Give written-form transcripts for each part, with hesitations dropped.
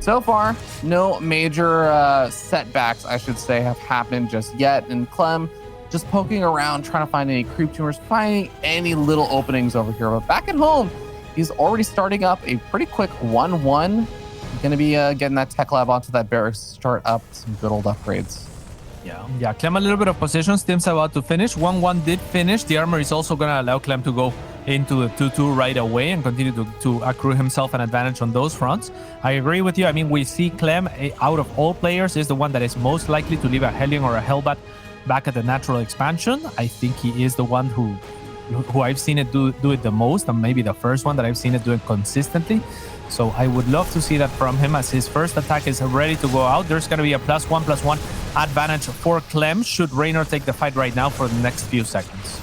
So far, no major setbacks, I should say, have happened just yet. And Clem just poking around, trying to find any creep tumors, finding any little openings over here. But back at home, he's already starting up a pretty quick 1-1. Going to be getting that tech lab onto that barracks, start up some good old upgrades. Yeah, Clem a little bit of position. Stim's about to finish. 1-1 did finish. The armor is also going to allow Clem to go into the 2-2 right away and continue to accrue himself an advantage on those fronts. I agree with you. I mean, we see Clem, out of all players, is the one that is most likely to leave a Hellion or a Hellbat back at the natural expansion. I think he is the one who I've seen it do it the most, and maybe the first one that I've seen it do it consistently. So I would love to see that from him as his first attack is ready to go out. There's going to be a +1/+1 advantage for Clem should Reynor take the fight right now for the next few seconds.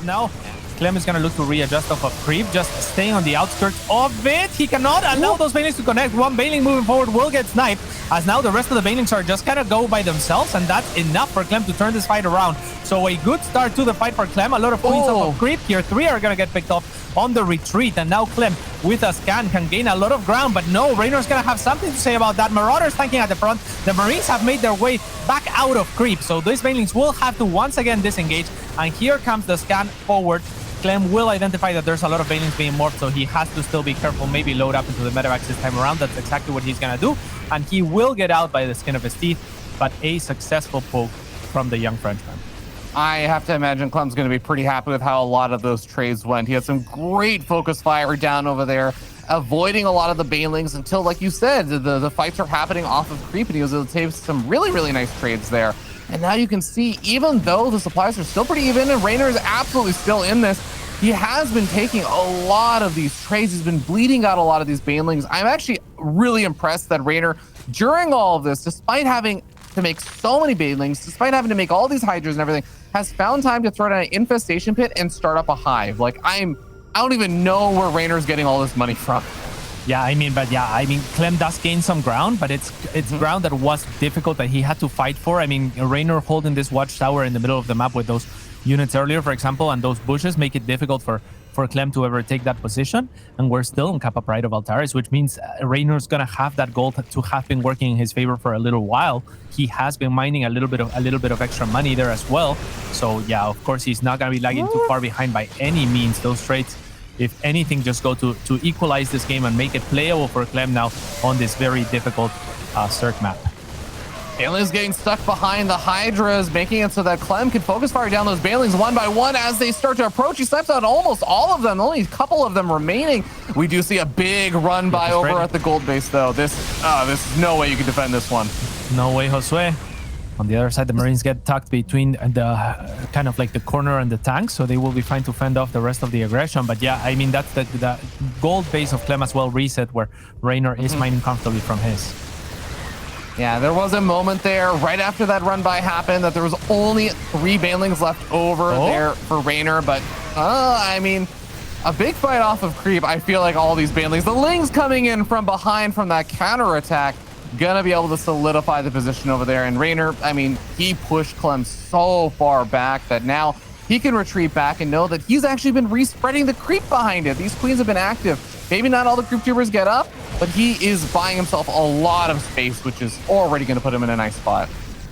Now, Clem is going to look to readjust off of creep, just staying on the outskirts of it. He cannot allow those Banelings to connect. One Baneling moving forward will get sniped, as now the rest of the Banelings are just kind of go by themselves, and that's enough for Clem to turn this fight around. So a good start to the fight for Clem. A lot of points off of creep. Here, 3 are going to get picked off on the retreat, and now Clem with a scan can gain a lot of ground, but no, Reynor's gonna have something to say about that. Marauders tanking at the front. The Marines have made their way back out of creep, so these Banelings will have to once again disengage, and here comes the scan forward. Clem will identify that there's a lot of Banelings being morphed, so he has to still be careful, maybe load up into the medevacs this time around. That's exactly what he's gonna do, and he will get out by the skin of his teeth, but a successful poke from the young Frenchman. I have to imagine Clem's going to be pretty happy with how a lot of those trades went. He had some great focus fire down over there, avoiding a lot of the Banelings until, like you said, the fights are happening off of creep, and he was able to take some really, really nice trades there. And now you can see, even though the supplies are still pretty even, and Reynor is absolutely still in this, he has been taking a lot of these trades. He's been bleeding out a lot of these Banelings. I'm actually really impressed that Reynor, during all of this, despite having to make so many Banelings, despite having to make all these Hydras and everything, has found time to throw down an infestation pit and start up a hive. Like, I don't even know where Reynor's getting all this money from. Yeah, I mean, Clem does gain some ground, but it's ground that was difficult that he had to fight for. I mean, Reynor holding this watchtower in the middle of the map with those units earlier, for example, and those bushes make it difficult for Clem to ever take that position. And we're still in Kappa Pride of Altaris, which means Reynor's gonna have that goal to have been working in his favor for a little while. He has been mining a little bit of extra money there as well. So yeah, of course, he's not gonna be lagging too far behind by any means. Those trades, if anything, just go to equalize this game and make it playable for Clem now on this very difficult Zerg map. Banelings getting stuck behind the Hydras, making it so that Clem can focus fire down those Banelings one by one as they start to approach. He snipes out almost all of them, only a couple of them remaining. We do see a big run by over at the gold base, though. This is no way you can defend this one. No way, Josue. On the other side, the Marines get tucked between the kind of like the corner and the tank, so they will be fine to fend off the rest of the aggression. But yeah, I mean, that's the gold base of Clem as well reset, where Reynor is mining comfortably from his. Yeah, there was a moment there right after that run by happened that there was only 3 Banelings left over there for Reynor, but I mean, a big fight off of creep. I feel like all these Banelings, the Lings coming in from behind from that counter attack, gonna be able to solidify the position over there. And Reynor, I mean, he pushed Clem so far back that now he can retreat back and know that he's actually been respreading the creep behind it. These queens have been active. Maybe not all the creep tubers get up, but he is buying himself a lot of space, which is already going to put him in a nice spot.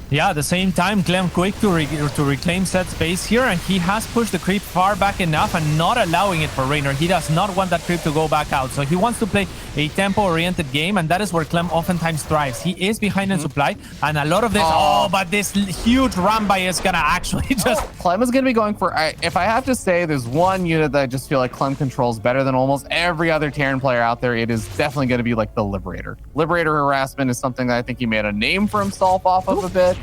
Yeah, at the same time, Clem quick to reclaim set space here, and he has pushed the creep far back enough and not allowing it for Reynor. He does not want that creep to go back out, so he wants to play a tempo-oriented game, and that is where Clem oftentimes thrives. He is behind in supply, and a lot of this, but this huge run-by is gonna actually just... Clem is gonna be going for, if I have to say, there's one unit that I just feel like Clem controls better than almost every other Terran player out there. It is definitely gonna be like the Liberator. Liberator harassment is something that I think he made a name for himself off of a bit.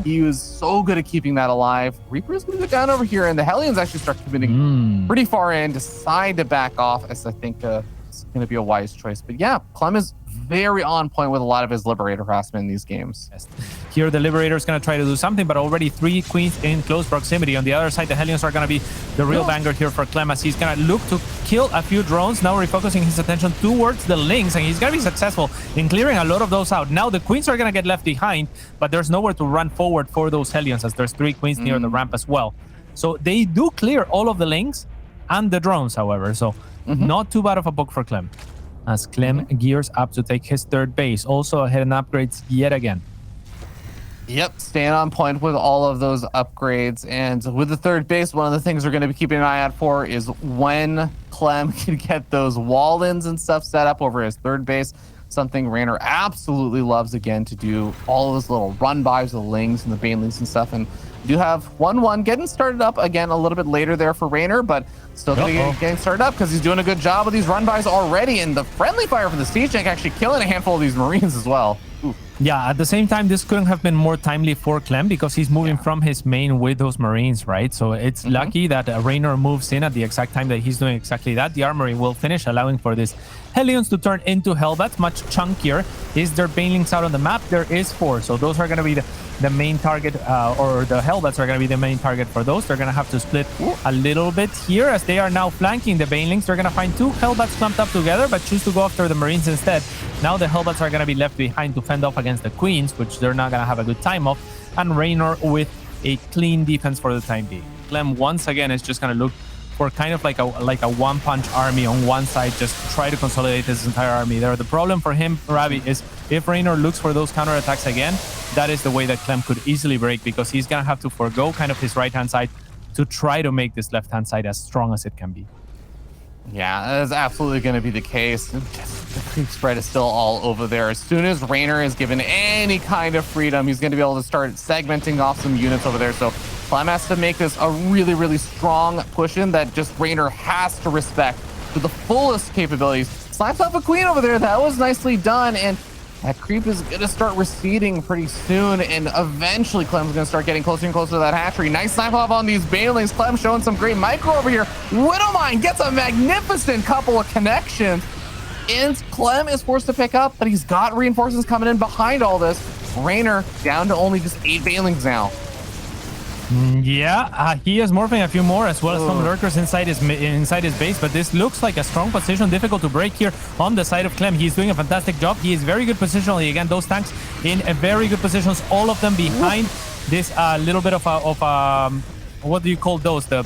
He was so good at keeping that alive. Reaper's gonna go down over here, and the Hellions actually start committing pretty far in, decide to back off, as I think it's gonna be a wise choice. But yeah, Clem is very on point with a lot of his Liberator harassment in these games. Here, the Liberator is going to try to do something, but already 3 queens in close proximity. On the other side, the Hellions are going to be the real banger here for Clem, as he's going to look to kill a few drones, now refocusing his attention towards the Lings, and he's going to be successful in clearing a lot of those out. Now, the queens are going to get left behind, but there's nowhere to run forward for those Hellions, as there's 3 queens near the ramp as well. So they do clear all of the Lings and the drones, however, so not too bad of a book for Clem. as Clem gears up to take his third base. Also ahead in upgrades yet again. Yep, staying on point with all of those upgrades. And with the third base, one of the things we're going to be keeping an eye out for is when Clem can get those wall-ins and stuff set up over his third base. Something Reynor absolutely loves, again, to do all of those little run-bys, the lings and the banelings and stuff. And we do have 1-1 getting started up again a little bit later there for Reynor, but still getting started up because he's doing a good job with these run-bys already. And the friendly fire for the siege tank actually killing a handful of these Marines as well. Ooh. Yeah, at the same time, this couldn't have been more timely for Clem because he's moving from his main with those Marines, right? So it's lucky that Reynor moves in at the exact time that he's doing exactly that. The armory will finish, allowing for this Hellions to turn into Hellbats, much chunkier. Is there banelings out on the map? There is 4. So those are going to be the main target, or the Hellbats are going to be the main target for those. They're going to have to split a little bit here as they are now flanking the banelings. They're going to find 2 Hellbats clumped up together, but choose to go after the Marines instead. Now the Hellbats are going to be left behind to fend off against the Queens, which they're not going to have a good time of. And Reynor with a clean defense for the time being. Clem once again is just going to look for kind of like a one-punch army on one side, just try to consolidate his entire army there. The problem for him, Ravi, is if Reynor looks for those counterattacks again, that is the way that Clem could easily break, because he's going to have to forego kind of his right-hand side to try to make this left-hand side as strong as it can be. Yeah, that is absolutely going to be the case. Just the creep spread is still all over there. As soon as Reynor is given any kind of freedom, he's going to be able to start segmenting off some units over there. So Clem has to make this a really, really strong push-in that just Reynor has to respect to the fullest capabilities. Slaps off a queen over there. That was nicely done. And that creep is going to start receding pretty soon, and eventually Clem's going to start getting closer and closer to that hatchery. Nice snipe off on these banelings. Clem showing some great micro over here. Widowmine gets a magnificent couple of connections, and Clem is forced to pick up, but he's got reinforcements coming in behind all this. Reynor down to only just 8 banelings now. Yeah, he is morphing a few more, as well as some lurkers inside his base, but this looks like a strong position, difficult to break here on the side of Clem. He's doing a fantastic job. He is very good positionally. Again, those tanks in a very good positions, all of them behind this little bit of what do you call those? The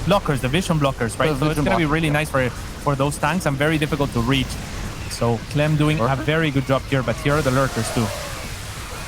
blockers, the vision blockers, right? So it's going to be really nice for those tanks and very difficult to reach. So Clem doing a very good job here, but here are the lurkers too.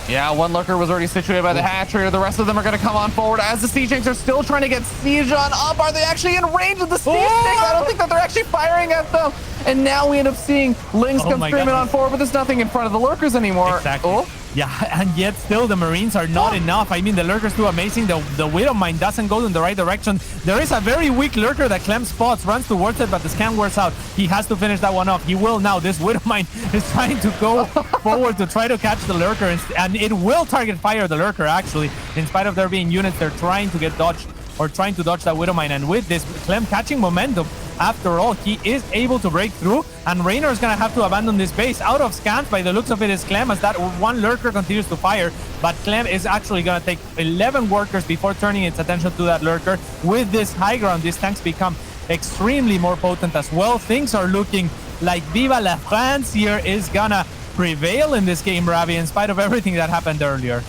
Yeah, one lurker was already situated by the hatchery. The rest of them are going to come on forward as the siege tanks are still trying to get siege on up. Are they actually in range of the siege tanks? I don't think that they're actually firing at them. And now we end up seeing Lings come streaming on forward, but there's nothing in front of the lurkers anymore. Exactly. Yeah, and yet still the Marines are not enough. I mean, the lurkers do amazing. The Widowmine doesn't go in the right direction. There is a very weak lurker that Clem spots, runs towards it, but the scan wears out. He has to finish that one off. He will now. This Widowmine is trying to go forward to try to catch the lurker, and it will target fire the lurker, actually. In spite of there being units, they're trying to get dodged or trying to dodge that Widowmine. And with this, Clem catching momentum, after all, he is able to break through, and Reynor is going to have to abandon this base. Out of scans, by the looks of it, is Clem, as that one lurker continues to fire, but Clem is actually going to take 11 workers before turning its attention to that lurker. With this high ground, these tanks become extremely more potent as well. Things are looking like Viva la France here is going to prevail in this game, Ravi, in spite of everything that happened earlier.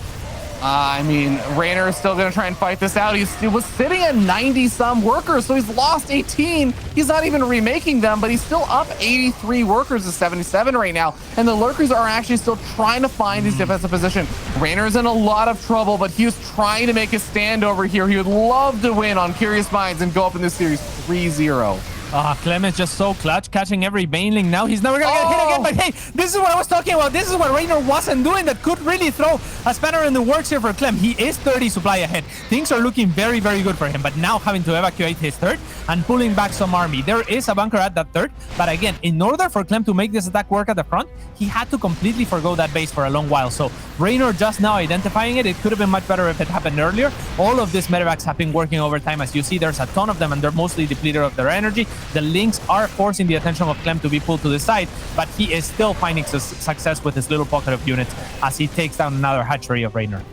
I mean, Reynor is still going to try and fight this out. He was sitting at 90-some workers, so he's lost 18. He's not even remaking them, but he's still up 83 workers to 77 right now. And the lurkers are actually still trying to find his defensive position. Reynor's in a lot of trouble, but he is trying to make a stand over here. He would love to win on Curious Minds and go up in this series 3-0. Clem is just so clutch, catching every baneling. Now he's never gonna get hit again, but hey, this is what I was talking about. This is what Reynor wasn't doing that could really throw a spanner in the works here for Clem. He is 30 supply ahead. Things are looking very, very good for him, but now having to evacuate his third and pulling back some army. There is a bunker at that third, but again, in order for Clem to make this attack work at the front, he had to completely forgo that base for a long while. So Reynor just now identifying it. It could have been much better if it happened earlier. All of these medevacs have been working overtime. As you see, there's a ton of them, and they're mostly depleted of their energy. The links are forcing the attention of Clem to be pulled to the side, but he is still finding success with his little pocket of units as he takes down another hatchery of Reynor.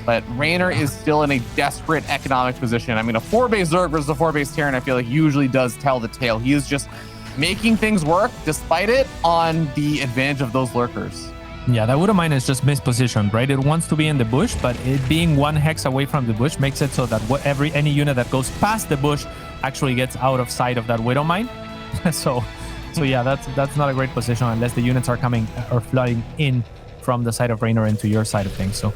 But Reynor is still in a desperate economic position. I mean, a 4-base Zerg versus a 4-base Terran, I feel like usually does tell the tale. He is just making things work, despite it, on the advantage of those lurkers. Yeah, that Widowmine is just mispositioned, right? It wants to be in the bush, but it being 1 hex away from the bush makes it so that any unit that goes past the bush actually gets out of sight of that Widowmine. So So yeah, that's not a great position unless the units are coming or flooding in from the side of Reynor into your side of things. So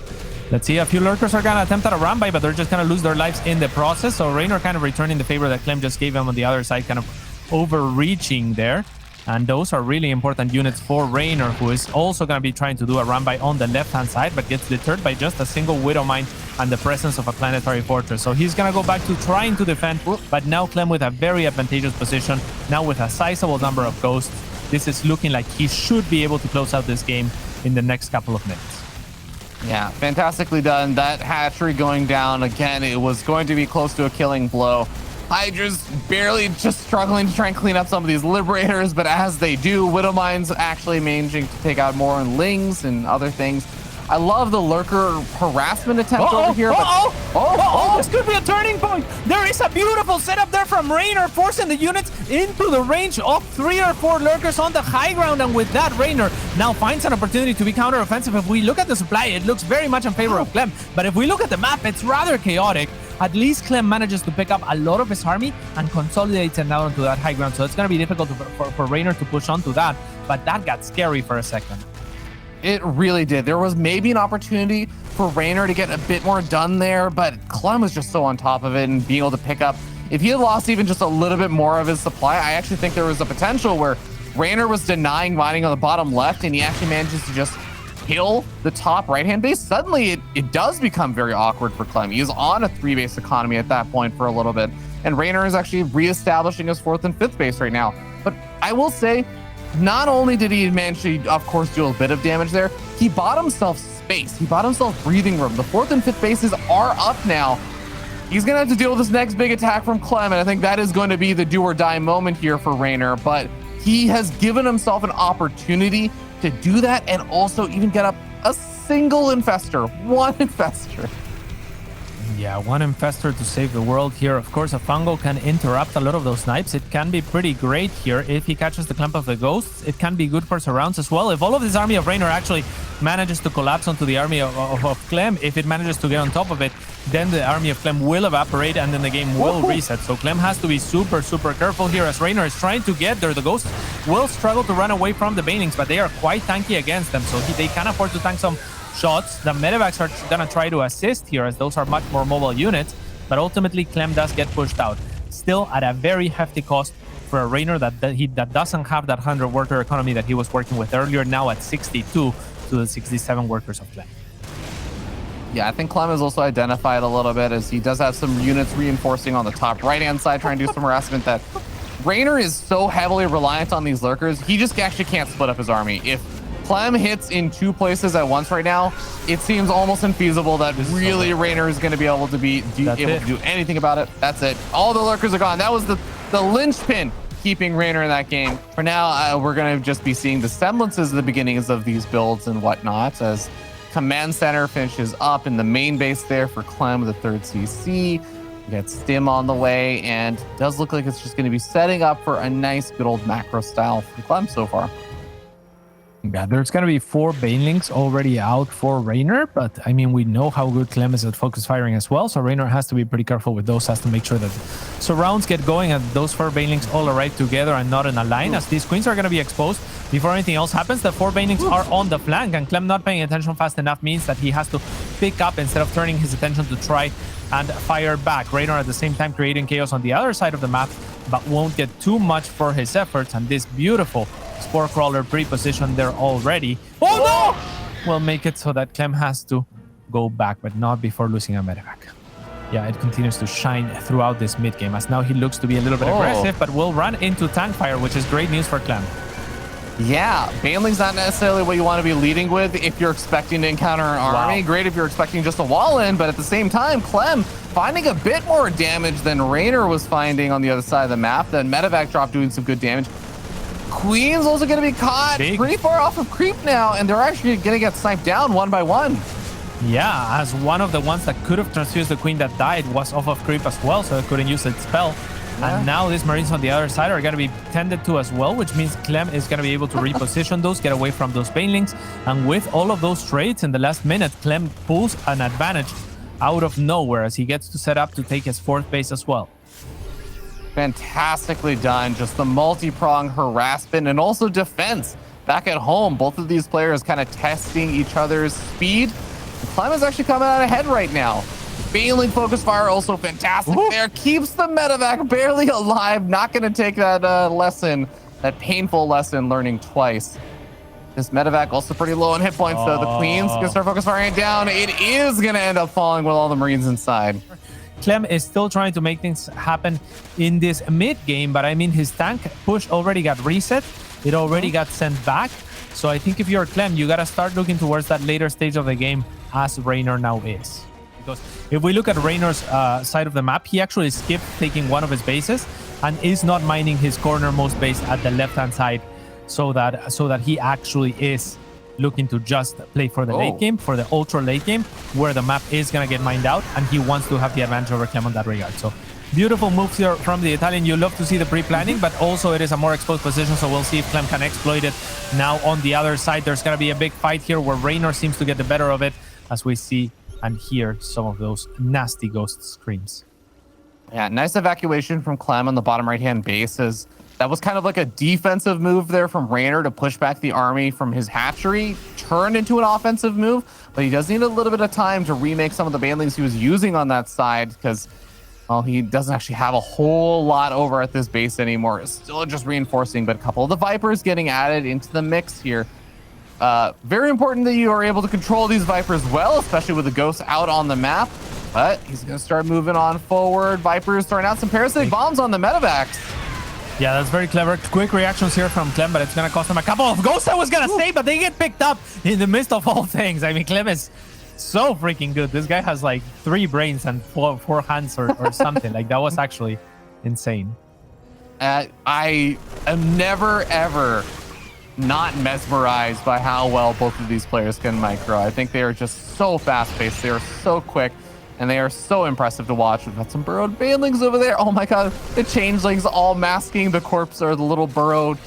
let's see. A few Lurkers are going to attempt at a run by, but they're just going to lose their lives in the process. So Reynor kind of returning the favor that Clem just gave him on the other side, kind of overreaching there. And those are really important units for Reynor, who is also going to be trying to do a run by on the left-hand side, but gets deterred by just a single Widow Mine and the presence of a Planetary Fortress. So he's going to go back to trying to defend, but now Clem with a very advantageous position, now with a sizable number of ghosts. This is looking like he should be able to close out this game in the next couple of minutes. Yeah, fantastically done. That hatchery going down, again, it was going to be close to a killing blow. Hydra's barely just struggling to try and clean up some of these Liberators, but as they do, Widow Mine's actually managing to take out more Lings and other things. I love the Lurker harassment attempt over here. This could be a turning point. There is a beautiful setup there from Reynor, forcing the units into the range of 3 or 4 Lurkers on the high ground. And with that, Reynor now finds an opportunity to be counter-offensive. If we look at the supply, it looks very much in favor of Clem. But if we look at the map, it's rather chaotic. At least Clem manages to pick up a lot of his army and consolidates it down onto that high ground. So it's going to be difficult for Reynor to push onto that. But that got scary for a second. It really did. There was maybe an opportunity for Reynor to get a bit more done there, but Clem was just so on top of it and being able to pick up. If he had lost even just a little bit more of his supply, I actually think there was a potential where Reynor was denying mining on the bottom left, and he actually manages to just kill the top right-hand base. Suddenly, it does become very awkward for Clem. He is on a 3-base economy at that point for a little bit, and Reynor is actually reestablishing his 4th and 5th base right now. But I will say, not only did he manage to, of course, do a bit of damage there, he bought himself space. He bought himself breathing room. The 4th and 5th bases are up now. He's going to have to deal with this next big attack from Clem, and I think that is going to be the do-or-die moment here for Reynor. But he has given himself an opportunity to do that and also even get up a single infestor. One infestor. Yeah, one infestor to save the world here. Of course, a fungal can interrupt a lot of those snipes. It can be pretty great here if he catches the clump of the ghosts. It can be good for surrounds as well. If all of this army of Reynor actually manages to collapse onto the army of Clem, if it manages to get on top of it, then the army of Clem will evaporate and then the game will reset. So Clem has to be super, super careful here as Reynor is trying to get there. The ghosts will struggle to run away from the banelings, but they are quite tanky against them. So they can afford to tank some shots. The medevacs are going to try to assist here as those are much more mobile units, but ultimately Clem does get pushed out. Still at a very hefty cost for a Reynor that doesn't have that 100 worker economy that he was working with earlier, now at 62 to the 67 workers of Clem. Yeah, I think Clem is also identified a little bit as he does have some units reinforcing on the top right-hand side, trying to do some harassment. That Reynor is so heavily reliant on these Lurkers, he just actually can't split up his army. If Clem hits in 2 places at once right now, it seems almost infeasible that really Reynor is going to be able to do anything about it. That's it. All the Lurkers are gone. That was the linchpin keeping Reynor in that game. For now, we're going to just be seeing the semblances of the beginnings of these builds and whatnot as Command Center finishes up in the main base there for Clem with the 3rd CC. We got Stim on the way, and it does look like it's just going to be setting up for a nice good old macro style for Clem so far. Yeah, there's going to be 4 banelings already out for Reynor, but I mean, we know how good Clem is at focus firing as well, so Reynor has to be pretty careful with those, has to make sure that surrounds get going and those 4 banelings all arrive together and not in a line, as these queens are going to be exposed before anything else happens. The 4 banelings are on the flank, and Clem not paying attention fast enough means that he has to pick up instead of turning his attention to try and fire back. Reynor at the same time creating chaos on the other side of the map, but won't get too much for his efforts, and this beautiful Spore Crawler pre-positioned there already. Oh no! Will make it so that Clem has to go back, but not before losing a medevac. Yeah, it continues to shine throughout this mid-game, as now he looks to be a little bit aggressive, but will run into tank fire, which is great news for Clem. Yeah, baneling's not necessarily what you want to be leading with if you're expecting to encounter an army. Great if you're expecting just a wall in, but at the same time, Clem finding a bit more damage than Reynor was finding on the other side of the map. Then medevac drop doing some good damage. Queen's also going to be caught pretty far off of creep now, and they're actually going to get sniped down one by one. Yeah, as one of the ones that could have transfused the queen that died was off of creep as well, so it couldn't use its spell. Yeah. And now these Marines on the other side are going to be tended to as well, which means Clem is going to be able to reposition those, get away from those banelings. And with all of those trades in the last minute, Clem pulls an advantage out of nowhere as he gets to set up to take his 4th base as well. Fantastically done. Just the multi-prong harassment and also defense. Back at home, both of these players kind of testing each other's speed. Clem is actually coming out ahead right now. Failing focus fire, also fantastic there. Keeps the medevac barely alive. Not going to take that lesson, that painful lesson learning twice. This medevac also pretty low on hit points, though. The Queen's going to start focus firing it down. It is going to end up falling with all the Marines inside. Clem is still trying to make things happen in this mid game, but I mean, his tank push already got reset. It already got sent back. So I think if you're Clem, you got to start looking towards that later stage of the game as Reynor now is. Because if we look at Reynor's side of the map, he actually skipped taking one of his bases and is not mining his cornermost base at the left-hand side so that he actually is looking to just play for the late game, for the ultra late game, where the map is going to get mined out, and he wants to have the advantage over Clem on that regard. So beautiful moves here from the Italian. You love to see the pre-planning, but also it is a more exposed position, so we'll see if Clem can exploit it. Now on the other side, there's going to be a big fight here where Reynor seems to get the better of it, as we see and hear some of those nasty ghost screams. Yeah, nice evacuation from Clem on the bottom right-hand bases. That was kind of like a defensive move there from Reynor to push back the army from his hatchery, turned into an offensive move, but he does need a little bit of time to remake some of the banelings he was using on that side because, well, he doesn't actually have a whole lot over at this base anymore. It's still just reinforcing, but a couple of the Vipers getting added into the mix here. Very important that you are able to control these Vipers well, especially with the Ghosts out on the map, but he's going to start moving on forward. Vipers throwing out some parasitic bombs on the medevacs. Yeah, that's very clever. Quick reactions here from Clem, but it's going to cost him a couple of ghosts, I was going to say, but they get picked up in the midst of all things. I mean, Clem is so freaking good. This guy has like 3 brains and four hands or something. Like, that was actually insane. I am never, ever not mesmerized by how well both of these players can micro. I think they are just so fast-paced. They are so quick. And they are so impressive to watch. We've got some burrowed banelings over there. Oh my god, the changelings all masking the corpse or the little burrowed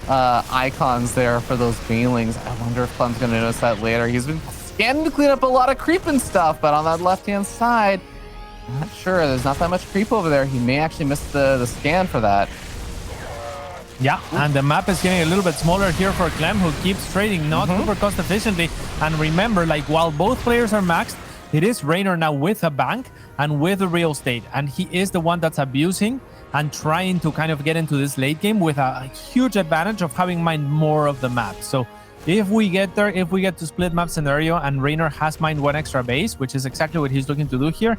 icons there for those banelings. I wonder if Clem's gonna notice that later. He's been scanning to clean up a lot of creep and stuff, but on that left-hand side, I'm not sure. There's not that much creep over there. He may actually miss the scan for that. Yeah, and the map is getting a little bit smaller here for Clem, who keeps trading not super cost efficiently. And remember, like, while both players are maxed, it is Reynor now with a bank and with a real estate, and he is the one that's abusing and trying to kind of get into this late game with a huge advantage of having mined more of the map. So if we get there, if we get to split map scenario and Reynor has mined 1 extra base, which is exactly what he's looking to do here,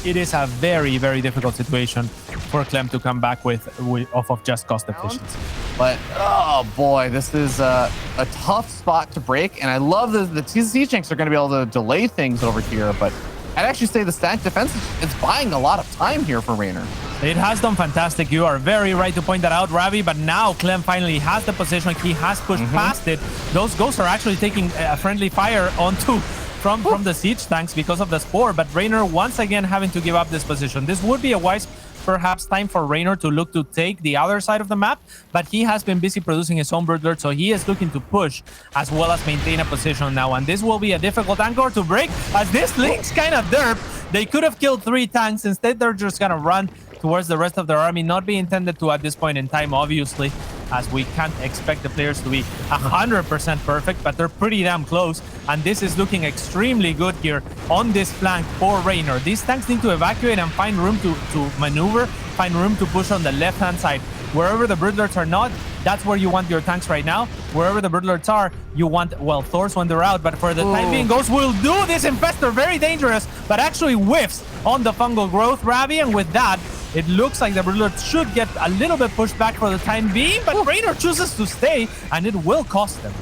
it is a very, very difficult situation for Clem to come back with off of just cost efficiency. But, oh boy, this is a tough spot to break. And I love that the TCC Chinks are going to be able to delay things over here. But I'd actually say the stack defense is buying a lot of time here for Reynor. It has done fantastic. You are very right to point that out, Ravi. But now Clem finally has the position. He has pushed past it. Those ghosts are actually taking a friendly fire onto from the siege tanks because of the spore. But Reynor once again having to give up this position. This would be a wise perhaps time for Reynor to look to take the other side of the map, but he has been busy producing his own broodlord, so he is looking to push as well as maintain a position now, and this will be a difficult anchor to break as this link's kind of derp. They could have killed 3 tanks. Instead, they're just gonna run towards the rest of their army, not be intended to at this point in time, obviously, as we can't expect the players to be 100% perfect, but they're pretty damn close, and this is looking extremely good here on this flank for Reynor. These tanks need to evacuate and find room to maneuver, find room to push on the left-hand side. Wherever the broodlords are not, that's where you want your tanks right now. Wherever the broodlords are, you want, well, Thors when they're out, but for the time being, Ghost will do this infestor, very dangerous, but actually whiffs on the fungal growth, Ravi, and with that, it looks like the broodlord should get a little bit pushed back for the time being, but Reynor chooses to stay, and it will cost them.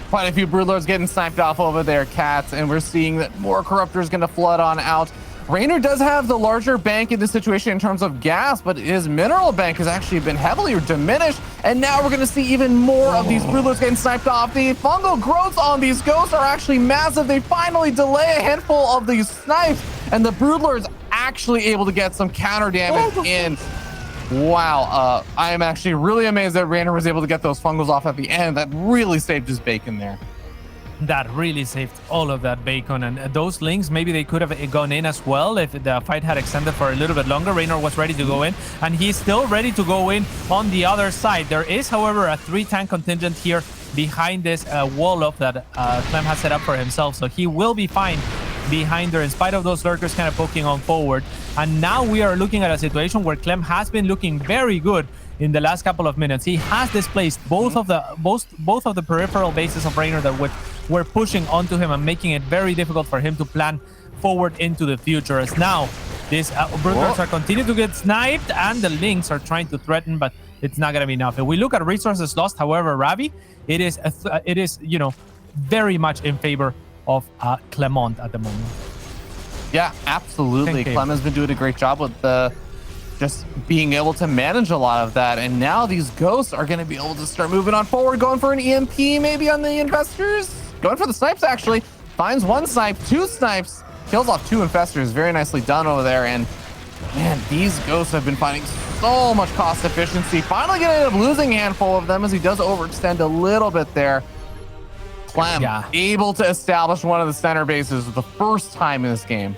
Quite a few broodlords getting sniped off over there, Cats, and we're seeing that more corruptors going to flood on out. Reynor does have the larger bank in this situation in terms of gas, but his mineral bank has actually been heavily diminished, and now we're going to see even more of these broodlords getting sniped off. The fungal growths on these ghosts are actually massive. They finally delay a handful of these snipes, and the broodlords actually able to get some counter damage in. Wow, I am actually really amazed that Reynor was able to get those fungals off at the end. That really saved his bacon there. That really saved all of that bacon, and those links, maybe they could have gone in as well if the fight had extended for a little bit longer. Reynor was ready to go in, and he's still ready to go in on the other side. There is, however, a 3-tank contingent here behind this wall of that Clem has set up for himself, so he will be fine behind there in spite of those lurkers kind of poking on forward. And now we are looking at a situation where Clem has been looking very good in the last couple of minutes. He has displaced both of the peripheral bases of Reynor that were pushing onto him and making it very difficult for him to plan forward into the future. As now these brutals are continuing to get sniped and the links are trying to threaten, but it's not going to be enough. If we look at resources lost, however, Ravi, it is very much in favor of Clement at the moment. Yeah, absolutely. Clem has been doing a great job with just being able to manage a lot of that. And now these ghosts are going to be able to start moving on forward, going for an EMP maybe on the investors. Going for the snipes, actually. Finds one snipe, 2 snipes. Kills off 2 infestors. Very nicely done over there. And man, these ghosts have been finding so much cost efficiency. Finally going to end up losing a handful of them as he does overextend a little bit there. Clem able to establish one of the center bases for the first time in this game.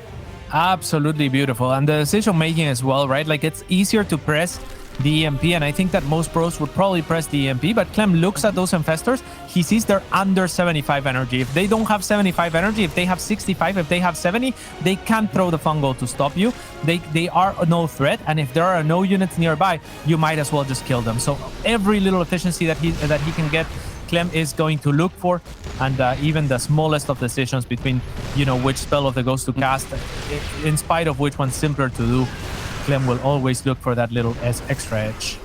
Absolutely beautiful. And the decision making as well, right? Like, it's easier to press the EMP, and I think that most pros would probably press the EMP, but Clem looks at those infestors. He sees they're under 75 energy. If they don't have 75 energy, if they have 65, if they have 70, they can't throw the fungal to stop you. They are no threat, and if there are no units nearby, you might as well just kill them. So every little efficiency that he can get, Clem is going to look for, and even the smallest of decisions between, which spell of the ghost to cast, in spite of which one's simpler to do, Clem will always look for that little extra edge.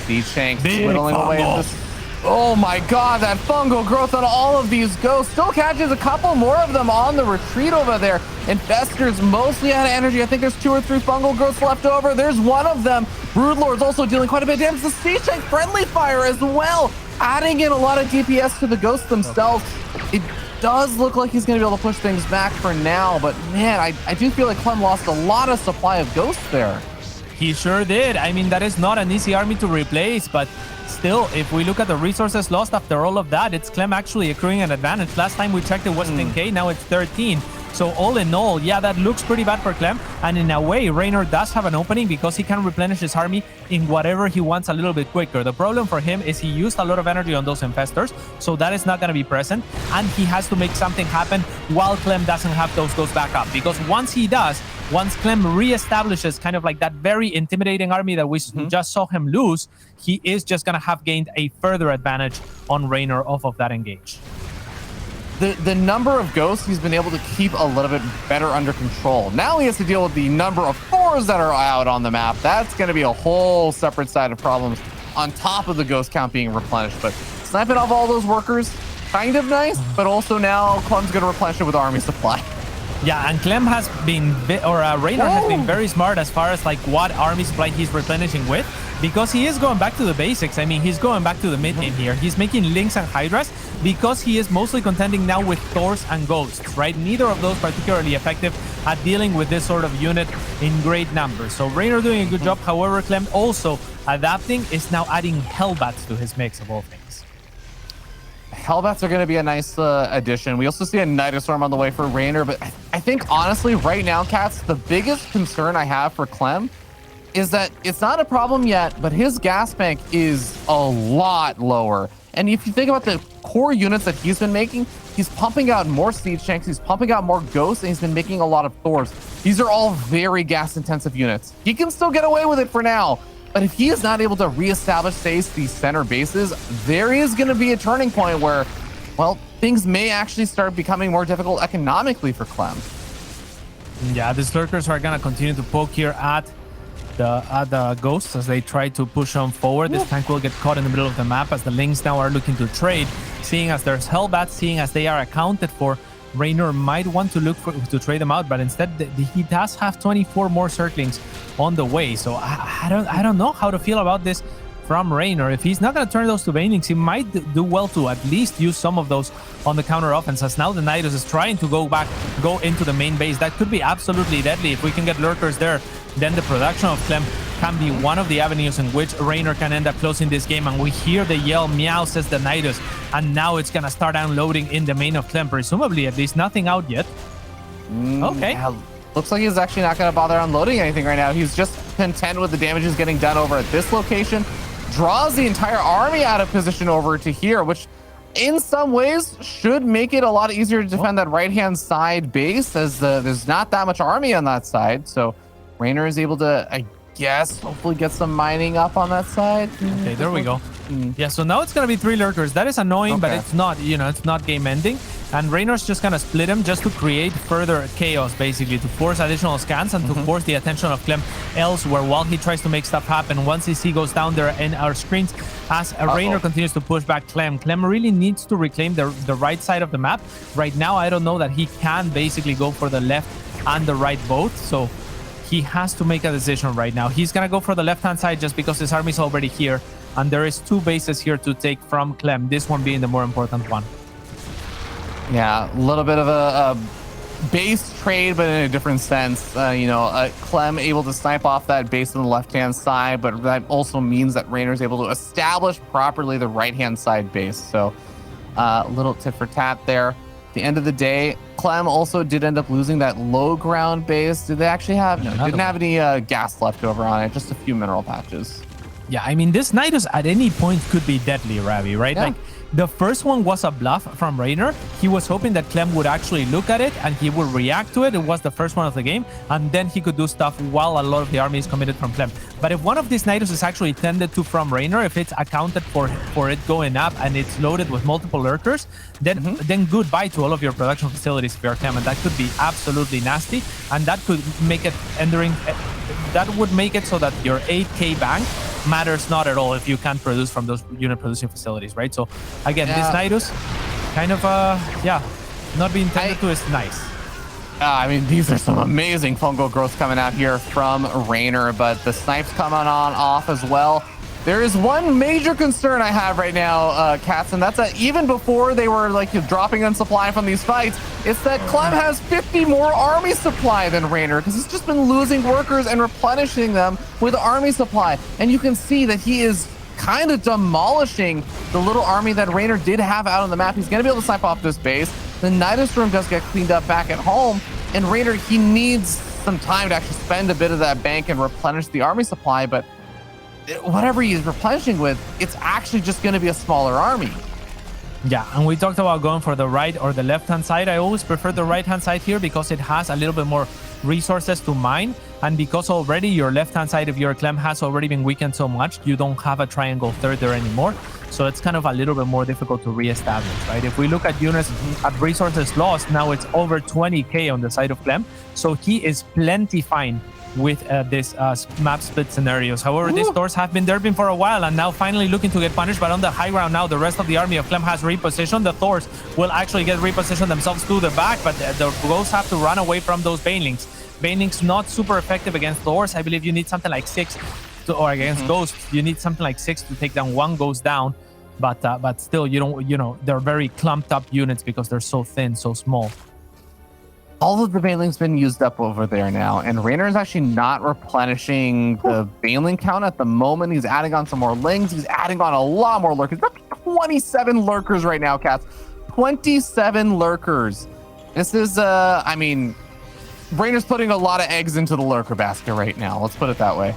Siege Shanks whittling away at this. Oh my god, that fungal growth on all of these ghosts. Still catches a couple more of them on the retreat over there. Infestors mostly out of energy. I think there's 2 or 3 fungal growths left over. There's one of them. Broodlord's also dealing quite a bit of damage. The Siege Shank friendly fire as well, adding in a lot of DPS to the ghosts themselves. It does look like he's going to be able to push things back for now, but man, I do feel like Clem lost a lot of supply of ghosts there. He sure did. I mean, that is not an easy army to replace, but still, if we look at the resources lost after all of that, it's Clem actually accruing an advantage. Last time we checked, it was 10k, now it's 13. So all in all, yeah, that looks pretty bad for Clem. And in a way, Reynor does have an opening because he can replenish his army in whatever he wants a little bit quicker. The problem for him is he used a lot of energy on those infestors, so that is not going to be present. And he has to make something happen while Clem doesn't have those ghosts back up. Because once he does, once Clem reestablishes kind of like that very intimidating army that we just saw him lose, he is just going to have gained a further advantage on Reynor off of that engage. The number of ghosts he's been able to keep a little bit better under control. Now he has to deal with the number of fours that are out on the map. That's going to be a whole separate side of problems on top of the ghost count being replenished. But sniping off all those workers, kind of nice, but also now Clem's going to replenish it with army supply. Yeah, and Clem has been, Reynor has been very smart as far as like what army supply he's replenishing with, because he is going back to the basics. I mean, he's going back to the mid game here. He's making Lynx and Hydras because he is mostly contending now with Thors and Ghosts, right? Neither of those particularly effective at dealing with this sort of unit in great numbers. So Reynor doing a good job. However, Clem also adapting, is now adding Hellbats to his mix of all things. Hellbats are going to be a nice addition. We also see a Nidus Storm on the way for Reynor, but I think honestly right now, Cats, the biggest concern I have for Clem is that it's not a problem yet, but his gas bank is a lot lower. And if you think about the core units that he's been making, he's pumping out more Siege Shanks, he's pumping out more Ghosts, and he's been making a lot of Thors. These are all very gas-intensive units. He can still get away with it for now, but if he is not able to reestablish, say, these center bases, there is going to be a turning point where, well, things may actually start becoming more difficult economically for Clem. Yeah, these Lurkers are going to continue to poke here at the Ghosts as they try to push on forward. This tank will get caught in the middle of the map as the Lynx now are looking to trade. Seeing as there's Hellbats, seeing as they are accounted for, Reynor might want to look to trade them out, but instead he does have 24 more Zerglings on the way. So I don't know how to feel about this from Reynor. If he's not going to turn those to Banelings, he might do well to at least use some of those on the counter offense, as now the Nidus is trying to go into the main base. That could be absolutely deadly. If we can get Lurkers there, then the production of Clem can be one of the avenues in which Reynor can end up closing this game. And we hear the yell, meow, says the Nidus. And now it's going to start unloading in the main of Clem, presumably. At least nothing out yet. Okay. Yeah, looks like he's actually not going to bother unloading anything right now. He's just content with the damage he's getting done over at this location. Draws the entire army out of position over to here, which in some ways should make it a lot easier to defend that right-hand side base, as there's not that much army on that side. So Reynor is able to, I guess, hopefully get some mining up on that side. Okay, there we go. Yeah, so now it's going to be 3 lurkers. That is annoying, but it's not, it's not game ending. And Reynor's just going to split him just to create further chaos, basically, to force additional scans and to force the attention of Clem elsewhere while he tries to make stuff happen. Once CC goes down there in our screens, as Reynor continues to push back Clem. Clem really needs to reclaim the right side of the map. Right now, I don't know that he can basically go for the left and the right both. So he has to make a decision right now. He's going to go for the left-hand side just because his army is already here. And there is 2 bases here to take from Clem, this one being the more important one. Yeah, a little bit of a base trade, but in a different sense. Clem able to snipe off that base on the left-hand side, but that also means that Reynor is able to establish properly the right-hand side base. So a little tit for tat there. At the end of the day, Clem also did end up losing that low ground base. Did they actually have? No, didn't have any gas left over on it, just a few mineral patches. Yeah, I mean, this Nidus at any point could be deadly, Ravi, right? Yeah. Like, the first one was a bluff from Reynor. He was hoping that Clem would actually look at it and he would react to it. It was the first one of the game. And then he could do stuff while a lot of the army is committed from Clem. But if one of these Nidus is actually tended to from Reynor, if it's accounted for it going up and it's loaded with multiple lurkers, then goodbye to all of your production facilities if you're Clem. And that could be absolutely nasty. And that could make it that would make it so that your 8k bank matters not at all if you can't produce from those unit producing facilities, right? So again, this Nidus kind of not being tended to is nice. I mean, these are some amazing fungal growths coming out here from Reynor, but the snipes coming on off as well. There is one major concern I have right now, Cats, and that's that even before they were like dropping in supply from these fights, it's that Clem has 50 more army supply than Reynor, because he's just been losing workers and replenishing them with army supply. And you can see that he is kind of demolishing the little army that Reynor did have out on the map. He's going to be able to snipe off this base. The Nidus room does get cleaned up back at home, and Reynor, he needs some time to actually spend a bit of that bank and replenish the army supply, but whatever he's replenishing with, it's actually just going to be a smaller army. Yeah, and we talked about going for the right or the left-hand side. I always prefer the right-hand side here because it has a little bit more resources to mine, and because already your left-hand side of your Clem has already been weakened so much, you don't have a triangle third there anymore. So it's kind of a little bit more difficult to re-establish, right? If we look at units at resources lost, now it's over 20k on the side of Clem. So he is plenty fine with this map split scenarios. However, these Thors have been there for a while and now finally looking to get punished, but on the high ground now, the rest of the army of Clem has repositioned. The Thors will actually get repositioned themselves to the back, but the Ghosts have to run away from those Banelings. Banelings not super effective against Thors. I believe you need something like 6 or against Ghosts, you need something like 6 to take down one Ghost down. But still, they're very clumped up units because they're so thin, so small. All of the Baneling's been used up over there now, and Reynor is actually not replenishing the Baneling count at the moment. He's adding on some more Lings. He's adding on a lot more Lurkers. 27 Lurkers right now, Cats. 27 Lurkers. This is, Reynor's putting a lot of eggs into the Lurker basket right now. Let's put it that way.